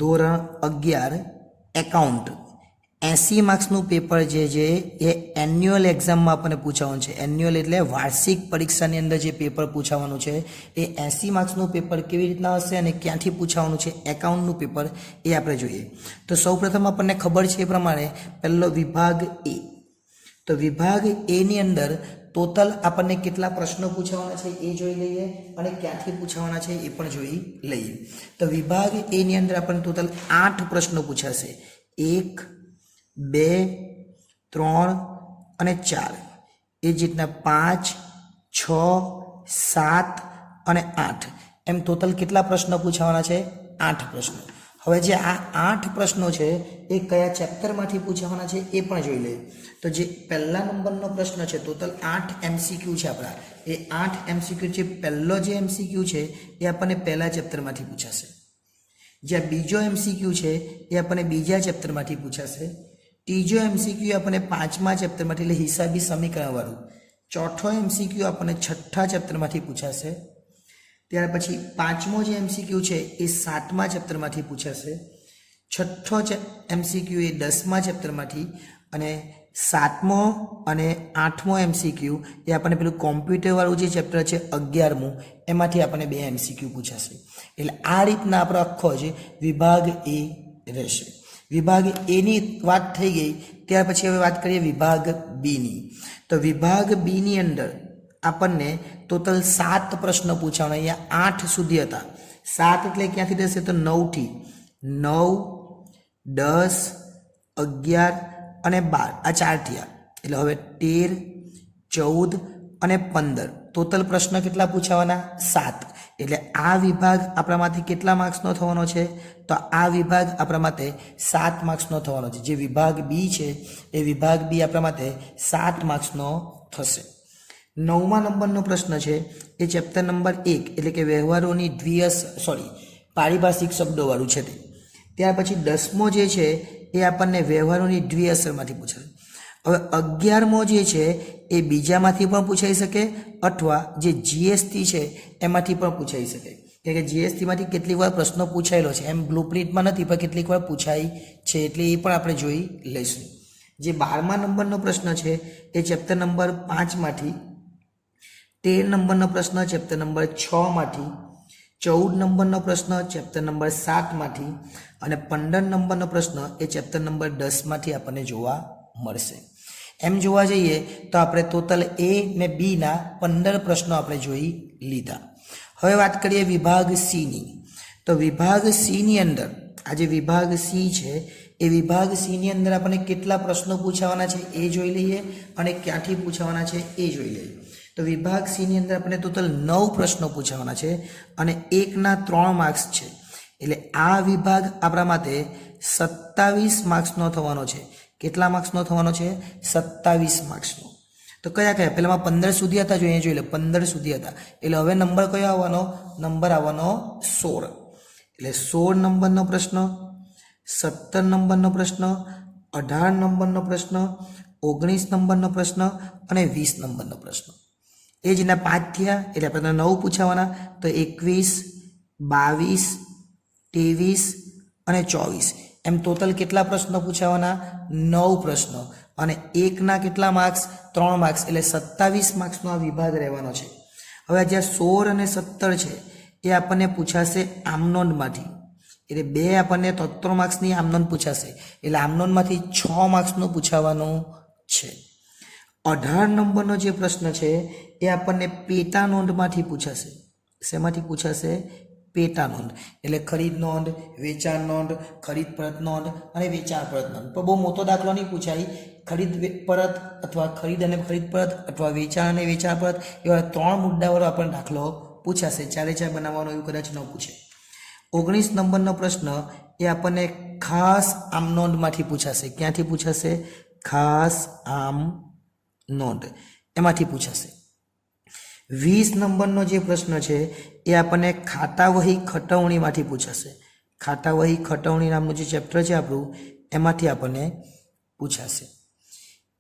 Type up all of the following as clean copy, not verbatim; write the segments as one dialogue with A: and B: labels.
A: ધોરણ 11 એકાઉન્ટ 80 માર્ક્સનું પેપર જે છે એ એન્યુઅલ એક્ઝામમાં આપણને પૂછવાનું છે. એન્યુઅલ એટલે વાર્ષિક પરીક્ષાની અંદર જે પેપર પૂછવાનું છે એ 80 માર્ક્સનું પેપર કેવી રીતના હશે અને ક્યાંથી પૂછવાનું છે એકાઉન્ટનું પેપર એ આપણે જોઈએ. તો સૌપ્રથમ આપણને ખબર છે એ પ્રમાણે પહેલો વિભાગ એ. તો વિભાગ એ ની અંદર ટોટલ આપણને કેટલા પ્રશ્નો પૂછવાના છે એ જોઈ લઈએ અને ક્યાંથી પૂછવાના છે એ પણ જોઈ લઈએ. તો વિભાગ એ ની અંદર આપણને ટોટલ 8 પ્રશ્નો પૂછાશે. 1 2 3 અને 4 એ જ રીતના 5 6 7 અને 8 એમ ટોટલ કેટલા પ્રશ્નો પૂછવાના છે? 8 પ્રશ્નો. હવે જે આ 8 પ્રશ્નો છે એ કયા ચેપ્ટરમાંથી પૂછવાના છે એ પણ જોઈ લઈએ. તો જે પહેલા નંબરનો પ્રશ્ન છે ટોટલ 8 MCQ છે આપણા. એ 8 MCQ છે. પહેલો જે MCQ છે એ આપણને પહેલા ચેપ્ટરમાંથી પૂછાશે. જે બીજો MCQ છે એ આપણને બીજા ચેપ્ટરમાંથી પૂછાશે. ત્રીજો MCQ આપણને 5મા ચેપ્ટરમાંથી એટલે હિસાબી સમીકરણ વાળું. ચોથો MCQ આપણને 6થા ચેપ્ટરમાંથી પૂછાશે. ત્યાર પછી 5મો જે MCQ છે એ 7મા ચેપ્ટરમાંથી પૂછાશે. 6થો MCQ એ 10મા ચેપ્ટરમાંથી અને 7મો અને 8મો MCQ એ આપણને પેલું કોમ્પ્યુટર વાળું જે ચેપ્ટર છે 11મું એમાંથી આપણને 2 MCQ પૂછાશે. એટલે આ રીતના આપણો આખો જે વિભાગ એ રહેશે. વિભાગ એ ની વાત થઈ ગઈ. ત્યાર પછી હવે વાત કરીએ વિભાગ બી ની. તો વિભાગ બી ની અંદર આપણને ટોટલ 7 પ્રશ્નો પૂછવાના. અહીંયા 8 સુધી હતા. 7 એટલે ક્યાંથી થશે? તો 9 થી 9 10 11 અને 12 આ 4 થયા. એટલે હવે 13 14 અને 15 ટોટલ પ્રશ્ન કેટલા પૂછવાના? 7. એટલે આ વિભાગ આપણામાંથી કેટલા માર્ક્સનો થવાનો છે? તો આ વિભાગ આપણા માટે 7 માર્ક્સનો થવાનો છે. જે વિભાગ બી છે એ વિભાગ બી આપણા માટે 7 માર્ક્સનો થશે. 9મા નંબરનો પ્રશ્ન છે એ ચેપ્ટર નંબર 1 એટલે કે વ્યવહારોની પારિભાષિક શબ્દોવાળું છે તે. ત્યાર પછી 10મો જે છે એ આપણને વ્યવહારોની દ્વિઅસરમાંથી પૂછાય. હવે 11મો જે છે એ બીજામાંથી પણ પૂછાઈ શકે અથવા જે જીએસટી છે એમાંથી પણ પૂછાઈ શકે. કે જીએસટીમાંથી કેટલીક વાર પ્રશ્નો પૂછાયેલો છે, એમ બ્લુપ્રિન્ટમાં નથી પણ કેટલીક વાર પૂછાય છે, એટલે એ પણ આપણે જોઈ લઈશું. જે 12મા નંબરનો પ્રશ્ન છે એ ચેપ્ટર નંબર 5માંથી, 13 નંબરનો પ્રશ્ન ચેપ્ટર નંબર 6માંથી, 14 નંબરનો પ્રશ્ન ચેપ્ટર નંબર 7માંથી અને 15 નંબરનો પ્રશ્ન એ ચેપ્ટર નંબર 10માંથી આપણને જોવા મળશે. એમ જોવા જઈએ તો આપણે ટોટલ એ ને બી ના 15 પ્રશ્નો આપણે જોઈ લીધા. હવે વાત કરીએ વિભાગ સી ની. તો વિભાગ સી ની અંદર આ જે વિભાગ સી છે એ વિભાગ સી ની અંદર આપણને કેટલા પ્રશ્નો પૂછવાના છે એ જોઈ લઈએ અને ક્યાંથી પૂછવાના છે એ જોઈ લઈએ. તો વિભાગ સી ની અંદર આપણે ટોટલ 9 પ્રશ્નો પૂછવાના છે અને 1 ના 3 માર્ક્સ છે. એટલે આ વિભાગ આપણા માટે 27 માર્ક્સનો થવાનો છે. કેટલા માર્ક્સનો થવાનો છે? 27 માર્ક્સનો. તો કયા કયા? પહેલામાં 15 સુધી હતા, જો અહીંયા જોઈ લે 15 સુધી હતા. એટલે હવે નંબર કયો આવવાનો? નંબર આવવાનો 16. એટલે 16 નંબરનો પ્રશ્ન, 17 નંબરનો પ્રશ્ન, 18 નંબરનો પ્રશ્ન, 19 નંબરનો પ્રશ્ન અને 20 નંબરનો પ્રશ્ન. એ જ એના 5 થયા એટલે આપણે 9 પૂછાવાના. તો 21 22 23 અને 24 એમ ટોટલ કેટલા પ્રશ્નો પૂછાવાના? 9 પ્રશ્નો. અને 1 ના કેટલા માર્ક્સ? 3 માર્ક્સ. એટલે 27 માર્ક્સનો આ વિભાગ રહેવાનો છે. હવે જ્યાં 16 અને 17 છે એ આપણને પૂછાશે આમનોંધમાંથી. એટલે 2 આપણને 3 માર્ક્સની આમનોંધ પૂછાશે. એટલે આમનોંધમાંથી 6 માર્ક્સનું પૂછાવાનું છે. 18 નંબરનો જે પ્રશ્ન છે એ આપણને પેટા નોંધમાંથી પૂછાશે. શેમાંથી પૂછાશે? પેટા નોંધ. એટલે ખરીદ નોંધ, વેચાણ નોંધ, ખરીદ પરત નોંધ અને વેચાણ પરત નોંધ. પણ બહુ મોટો દાખલો નહીં પૂછાય. ખરીદ પરત અથવા ખરીદ અને ખરીદ પરત અથવા વેચાણ અને વેચાણ પરત એવા 3 મુદ્દાવાળો આપણને દાખલો પૂછાશે. 4 બનાવવાનો એવું કદાચ ન પૂછે. 19 નંબરનો પ્રશ્ન એ આપણને ખાસ આમ નોંધમાંથી પૂછાશે. ક્યાંથી પૂછાશે? ખાસ આમ નોંધ એમાંથી પૂછાશે. 20 નંબરનો જે પ્રશ્ન છે એ આપણને ખાતા વહી ખટવણીમાંથી પૂછાશે. ખાતા વહી ખટવણી નામનું જે ચેપ્ટર છે આપણું એમાંથી આપણને પૂછાશે.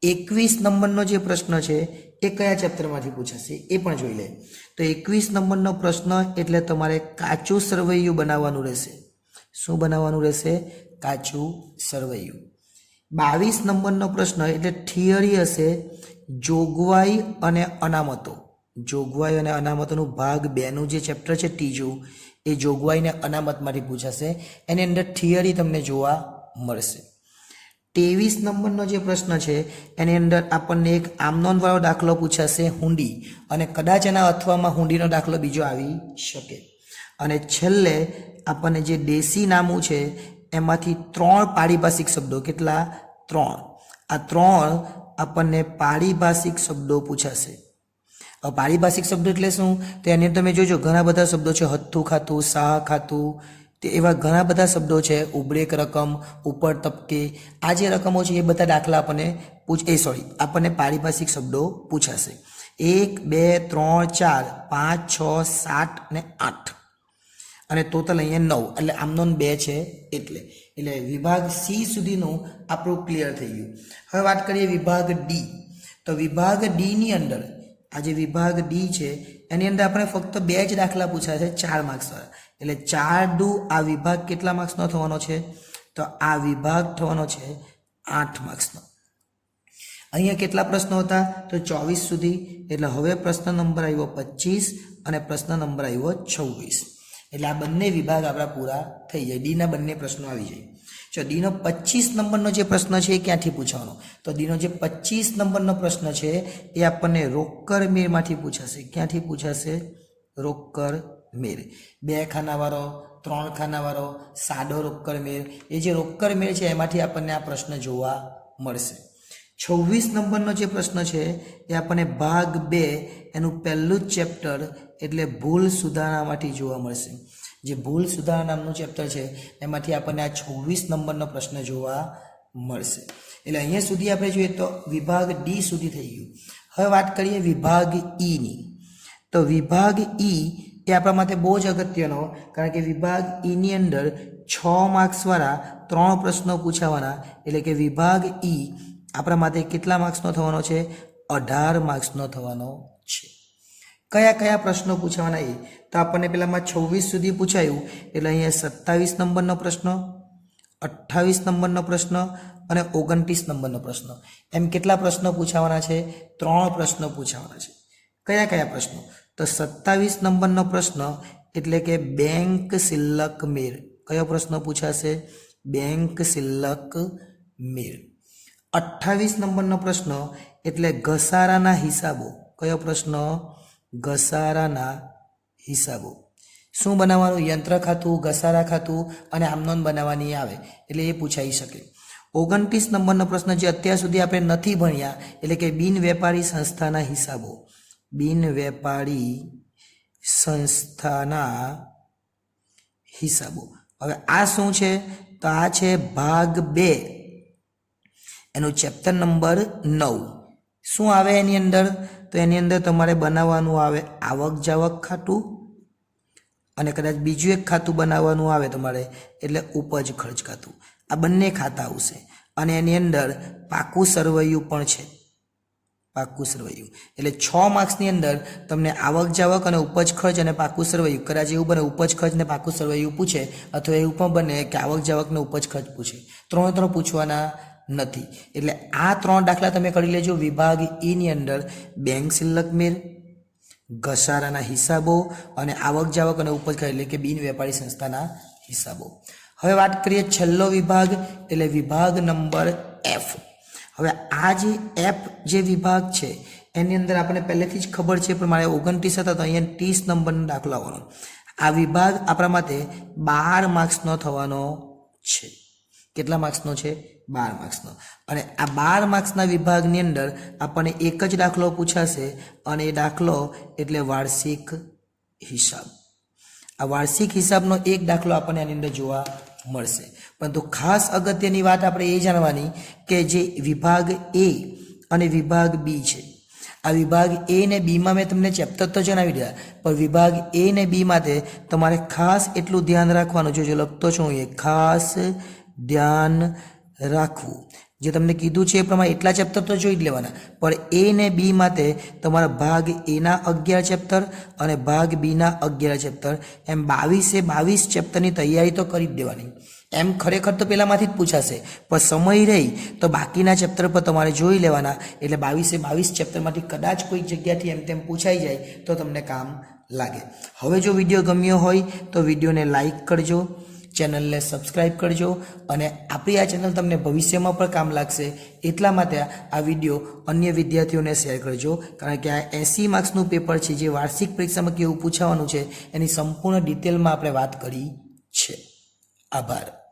A: 21 નંબરનો જે પ્રશ્ન છે એ કયા ચેપ્ટરમાંથી પૂછાશે એ પણ જોઈ લે. તો 21 નંબરનો પ્રશ્ન એટલે તમારે કાચું સરવૈયું બનાવવાનું રહેશે. શું બનાવવાનું રહેશે? કાચું સરવૈયું. 22 નંબરનો પ્રશ્ન એટલે થિયરી હશે જોગવાઈ અને અનામતો. જોગવાઈ અને અનામતોનું ભાગ 2 નું જે ચેપ્ટર છે ત્રીજું, એ જોગવાઈ અને અનામતમાંથી પૂછાશે. એની અંદર થિયરી તમને જોવા મળશે. 23 નંબરનો જે પ્રશ્ન છે એની અંદર આપણને એક આમનોંધવાળો દાખલો પૂછાશે હુંડી, અને કદાચ એના અથવામાં હુંડીનો દાખલો બીજો આવી શકે. અને છેલ્લે આપણને જે દેશી નામું છે એમાંથી 3 પારિભાષિક શબ્દો, કેટલા? 3. આ 3 આપણને પારિભાષિક શબ્દો પૂછાશે. હવે પારિભાષિક શબ્દો એટલે શું? તો એની તમે જોજો ઘણા બધા શબ્દો છે, હથ્થું ખાતું, શાહ ખાતું, તે એવા ઘણા બધા શબ્દો છે. ઉબરેક રકમ, ઉપર તબકે, આ જે રકમો છે એ બધા દાખલા આપણને આપણને પારિભાષિક શબ્દો પૂછાશે. 1 2 3 4 5 6 7 અને 8, અને ટોટલ અહીંયા 9, એટલે આમનો 2 છે. એટલે વિભાગ સી સુધીનું આપણું ક્લિયર થઈ ગયું. હવે વાત કરીએ વિભાગ ડી. તો વિભાગ ડી ની અંદર આ જે વિભાગ ડી છે એની અંદર આપણે ફક્ત 2 જ દાખલા પૂછાય છે 4 માર્ક્સ વાળા. એટલે 4 દુ આ વિભાગ કેટલા માર્ક્સનો થવાનો છે? તો આ વિભાગ થવાનો છે 8 માર્ક્સનો. અહીંયા કેટલા પ્રશ્નો હતા? તો 24 સુધી. એટલે હવે પ્રશ્ન નંબર આવ્યો 25 અને પ્રશ્ન નંબર આવ્યો 26. એટલે આ બંને વિભાગ આપણા પૂરા થઈ જાય. ડીના બંને પ્રશ્નો આવી જાય. જો ડીનો 25 નંબરનો જે પ્રશ્ન છે એ ક્યાંથી પૂછવાનો? તો ડીનો જે 25 નંબરનો પ્રશ્ન છે એ આપણને રોકડ મેળમાંથી પૂછાશે. ક્યાંથી પૂછાશે? રોકડ મેળ. 2 ખાનાવાળો, 3 ખાનાવાળો, સાદો રોકડ મેળ. એ જે રોકડ મેળ છે એમાંથી આપણને આ પ્રશ્ન જોવા મળશે. 26 નંબરનો જે પ્રશ્ન છે એ આપણને ભાગ 2 એનું પહેલું જ ચેપ્ટર એટલે ભૂલ સુધારણામાંથી જોવા મળશે. જે ભૂલ સુધારણા નામનું ચેપ્ટર છે એમાંથી આપણને આ 26 નંબરનો પ્રશ્ન જોવા મળશે. એટલે અહીંયા સુધી આપણે જોઈએ તો વિભાગ ડી સુધી થઈ ગયું. હવે વાત કરીએ વિભાગ ઈ ની. તો વિભાગ ઈ એ આપણા માટે બહુ જ અગત્યનો, કારણ કે વિભાગ ઈ ની અંદર 6 માર્ક્સવાળા 3 પ્રશ્નો પૂછાવાના. એટલે કે વિભાગ ઈ આપણા માટે કેટલા માર્ક્સનો થવાનો છે? 18 માર્ક્સનો થવાનો છે. કયા કયા પ્રશ્નો પૂછાવાના એ તો આપણને પેલામાં 26 સુધી પૂછાયું. એટલે અહીંયા 27 નંબરનો પ્રશ્ન, 28 નંબરનો પ્રશ્ન અને 29 નંબરનો પ્રશ્ન, એમ કેટલા પ્રશ્નો પૂછાવાના છે? 3 પ્રશ્નો પૂછાવાના છે. કયા કયા પ્રશ્નો? તો 27 નંબરનો પ્રશ્ન એટલે કે બેંક શિલ્લક મેળ. કયો પ્રશ્ન પૂછાશે? બેંક શિલ્લક મેળ. 28 નંબરનો પ્રશ્ન એટલે ઘસારાના હિસાબો. કયો પ્રશ્ન? ઘસારાના હિસાબો. શું બનાવવાનું? યંત્ર ખાતું, ઘસારા ખાતું અને આમનોંધ બનાવવાની આવે, એટલે એ પૂછાઈ શકે. 29 નંબરનો પ્રશ્ન જે અત્યાર સુધી આપણે નથી ભણ્યા, એટલે કે બિન વેપારી સંસ્થાના હિસાબો. બિન વેપારી સંસ્થાના હિસાબો. હવે આ શું છે? તો આ છે ભાગ 2 એનું ચેપ્ટર નંબર 9. શું આવે એની અંદર? તો એની અંદર તમારે બનાવવાનું આવે આવક જાવક ખાતું, અને કદાચ બીજું એક ખાતું બનાવવાનું આવે તમારે, એટલે ઉપજ ખર્ચ ખાતું. આ બંને ખાતા આવશે. અને એની અંદર પાકું સરવૈયું પણ છે. પાકું સરવૈયું એટલે 6 માર્ક્સની અંદર તમને આવક જાવક અને ઉપજ ખર્ચ અને પાકું સરવૈયું, કદાચ એવું બને ઉપજ ખર્ચ ને પાકું સરવૈયું પૂછે, અથવા એવું પણ બને કે આવક જાવક ને ઉપજ ખર્ચ પૂછે. 3 પૂછવાના નથી. એટલે આ 3 દાખલા તમે કરી લેજો. વિભાગ ઈ ની અંદર બેંક શિલ્લક મેળ, ઘસારાના હિસાબો અને આવક જાવક અને ઉપજ ખર્ચ, એટલે કે બિન વેપારી સંસ્થાના હિસાબો. હવે વાત કરીએ છેલ્લો વિભાગ એટલે વિભાગ નંબર એફ. હવે આ જે એફ જે વિભાગ છે એની અંદર આપણે પહેલેથી જ ખબર છે, પણ મારે 29 હતા તો અહીંયા 30 નંબરનો દાખલો આવવાનો. આ વિભાગ આપણા માટે 12 માર્ક્સનો થવાનો છે. કેટલા માર્ક્સનો છે? 12 માર્ક્સનો. અને આ 12 માર્ક્સના વિભાગની અંદર આપણને એક જ દાખલો પૂછાશે, અને એ દાખલો એટલે વાર્ષિક હિસાબ. આ વાર્ષિક હિસાબનો એક દાખલો આપણને આની અંદર જોવા મળશે. પરંતુ ખાસ અગત્યની વાત આપણે એ જાણવાની કે જે વિભાગ એ અને વિભાગ બી છે, આ વિભાગ એ ને બીમાં મેં તમને ચેપ્ટર તો જણાવી દીધા, પણ વિભાગ એ ને બી માટે તમારે ખાસ એટલું ધ્યાન રાખવાનું. જો લખતો છું એ ખાસ ધ્યાન રાખવું જે તમને કીધું છે એ પ્રમાણે એટલા ચેપ્ટર તો જોઈ જ લેવાના, પણ એ ને બી માટે તમારા ભાગ એના 11 ચેપ્ટર અને ભાગ બીના 11 ચેપ્ટર એમ 22 ચેપ્ટરની તૈયારી તો કરી જ દેવાની. એમ ખરેખર તો પહેલાંમાંથી જ પૂછાશે, પણ સમય રહી તો બાકીના ચેપ્ટર પર તમારે જોઈ લેવાના, એટલે 22 ચેપ્ટરમાંથી કદાચ કોઈ જગ્યાથી એમ તેમ પૂછાઈ જાય તો તમને કામ લાગે. હવે જો વિડીયો ગમ્યો હોય તો વિડીયોને લાઈક કરજો, ચેનલને સબસ્ક્રાઈબ કરજો, અને આપણી આ ચેનલ તમને ભવિષ્યમાં પણ કામ લાગશે એટલા માટે આ વિડીયો અન્ય વિદ્યાર્થીઓને શેર કરજો, કારણ કે આ 80 માર્ક્સનું પેપર છે જે વાર્ષિક પરીક્ષામાં કેવું પૂછાવાનું છે એની સંપૂર્ણ ડિટેલમાં આપણે વાત કરી છે. આભાર.